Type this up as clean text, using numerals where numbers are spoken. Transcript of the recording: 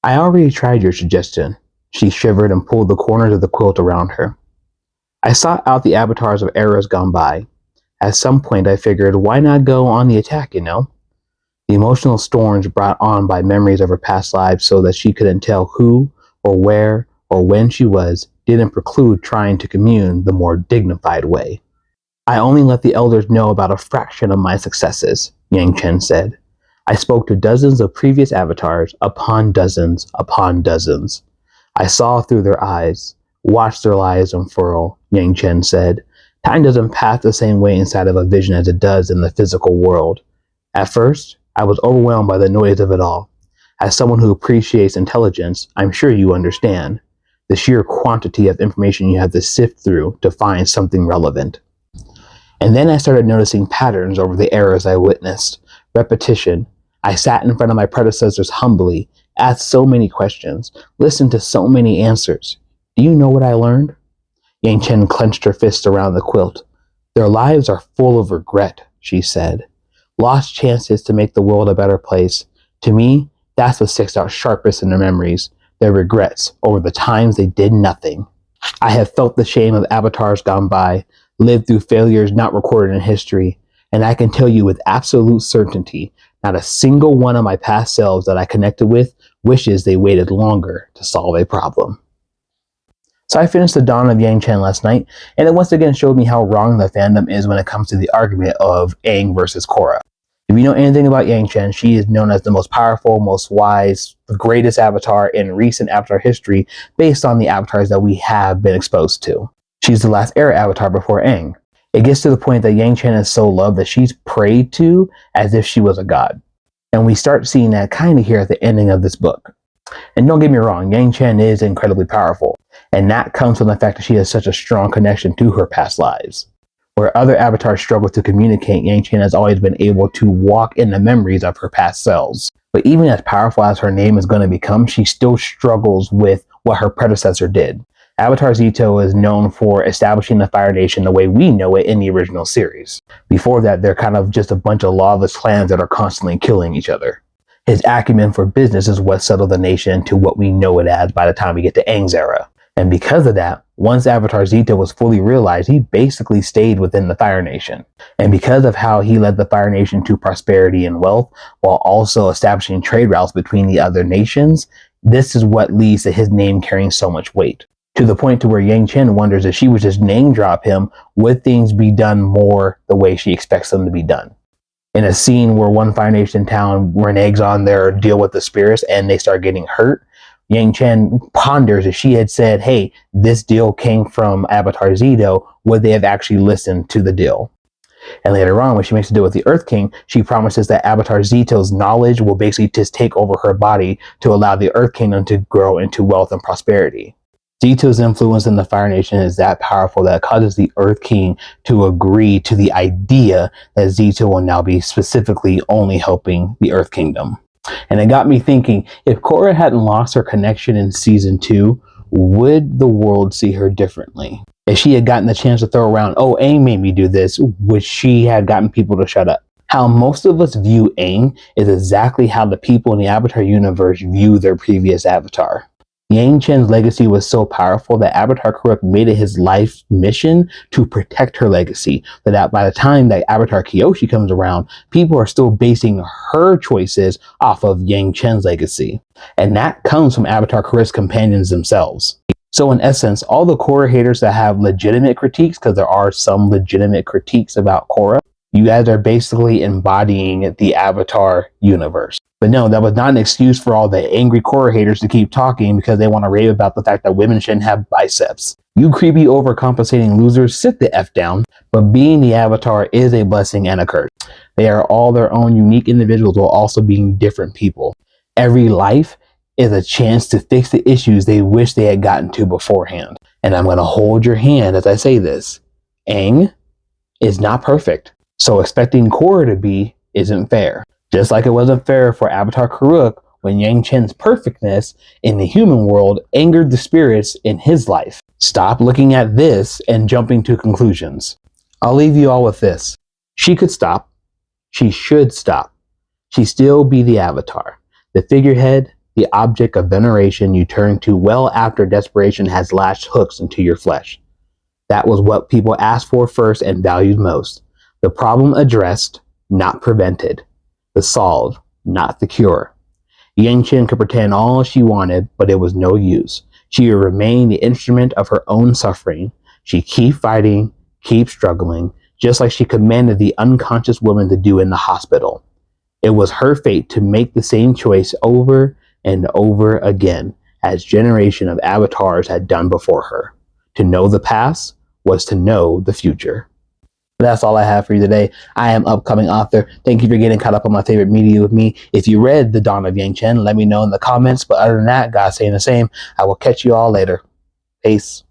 I already tried your suggestion. She shivered and pulled the corners of the quilt around her. I sought out the avatars of eras gone by. At some point I figured, why not go on the attack, you know? The emotional storms brought on by memories of her past lives so that she couldn't tell who or where or when she was didn't preclude trying to commune the more dignified way. I only let the elders know about a fraction of my successes, Yangchen said. I spoke to dozens of previous avatars upon dozens upon dozens. I saw through their eyes, watched their lives unfurl, Yangchen said. Time doesn't pass the same way inside of a vision as it does in the physical world. At first, I was overwhelmed by the noise of it all. As someone who appreciates intelligence, I'm sure you understand the sheer quantity of information you have to sift through to find something relevant. And then I started noticing patterns over the eras I witnessed. Repetition. I sat in front of my predecessors humbly, asked so many questions, listened to so many answers. Do you know what I learned? Yangchen clenched her fist around the quilt. Their lives are full of regret, she said. Lost chances to make the world a better place. To me, that's what sticks out sharpest in their memories, their regrets over the times they did nothing. I have felt the shame of avatars gone by, lived through failures not recorded in history, and I can tell you with absolute certainty, not a single one of my past selves that I connected with wishes they waited longer to solve a problem. So I finished The Dawn of Yangchen last night, and it once again showed me how wrong the fandom is when it comes to the argument of Aang versus Korra. If you know anything about Yangchen, she is known as the most powerful, most wise, the greatest avatar in recent avatar history based on the avatars that we have been exposed to. She's the last era avatar before Aang. It gets to the point that Yangchen is so loved that she's prayed to as if she was a god. And we start seeing that kind of here at the ending of this book. And don't get me wrong, Yangchen is incredibly powerful. And that comes from the fact that she has such a strong connection to her past lives. Where other avatars struggle to communicate, Yangchen has always been able to walk in the memories of her past selves. But even as powerful as her name is going to become, she still struggles with what her predecessor did. Avatar Zito is known for establishing the Fire Nation the way we know it in the original series. Before that, they're kind of just a bunch of lawless clans that are constantly killing each other. His acumen for business is what settled the nation to what we know it as by the time we get to Aang's era. And because of that, once Avatar Zito was fully realized, he basically stayed within the Fire Nation. And because of how he led the Fire Nation to prosperity and wealth, while also establishing trade routes between the other nations, this is what leads to his name carrying so much weight. To the point to where Yangchen wonders if she would just name drop him, would things be done more the way she expects them to be done? In a scene where one Fire Nation town reneges on their deal with the spirits and they start getting hurt, Yangchen ponders if she had said, hey, this deal came from Avatar Zito, would they have actually listened to the deal? And later on, when she makes a deal with the Earth King, she promises that Avatar Zito's knowledge will basically just take over her body to allow the Earth Kingdom to grow into wealth and prosperity. Zito's influence in the Fire Nation is that powerful that it causes the Earth King to agree to the idea that Zito will now be specifically only helping the Earth Kingdom. And it got me thinking, if Korra hadn't lost her connection in season 2, would the world see her differently? If she had gotten the chance to throw around, oh, Aang made me do this, would she have gotten people to shut up? How most of us view Aang is exactly how the people in the Avatar universe view their previous avatar. Yangchen's legacy was so powerful that Avatar Kuruk made it his life mission to protect her legacy, so that by the time that Avatar Kyoshi comes around, people are still basing her choices off of Yangchen's legacy. And that comes from Avatar Kuruk's companions themselves. So in essence, all the Korra haters that have legitimate critiques, because there are some legitimate critiques about Korra, you guys are basically embodying the Avatar universe. But no, that was not an excuse for all the angry Korra haters to keep talking because they want to rave about the fact that women shouldn't have biceps. You creepy overcompensating losers, sit the F down, but being the Avatar is a blessing and a curse. They are all their own unique individuals while also being different people. Every life is a chance to fix the issues they wish they had gotten to beforehand. And I'm going to hold your hand as I say this. Aang is not perfect. So expecting Korra to be isn't fair. Just like it wasn't fair for Avatar Kuruk when Yangchen's perfectness in the human world angered the spirits in his life. Stop looking at this and jumping to conclusions. I'll leave you all with this. She could stop. She should stop. She still be the Avatar, the figurehead, the object of veneration you turn to well after desperation has lashed hooks into your flesh. That was what people asked for first and valued most. The problem addressed, not prevented. The solve, not the cure. Yangchen could pretend all she wanted, but it was no use. She would remain the instrument of her own suffering. She'd keep fighting, keep struggling, just like she commanded the unconscious woman to do in the hospital. It was her fate to make the same choice over and over again, as generations of avatars had done before her. To know the past was to know the future. That's all I have for you today. I am upcoming author. Thank you for getting caught up on my favorite media with me. If you read The Dawn of Yangchen, let me know in the comments. But other than that, God saying the same. I will catch you all later. Peace.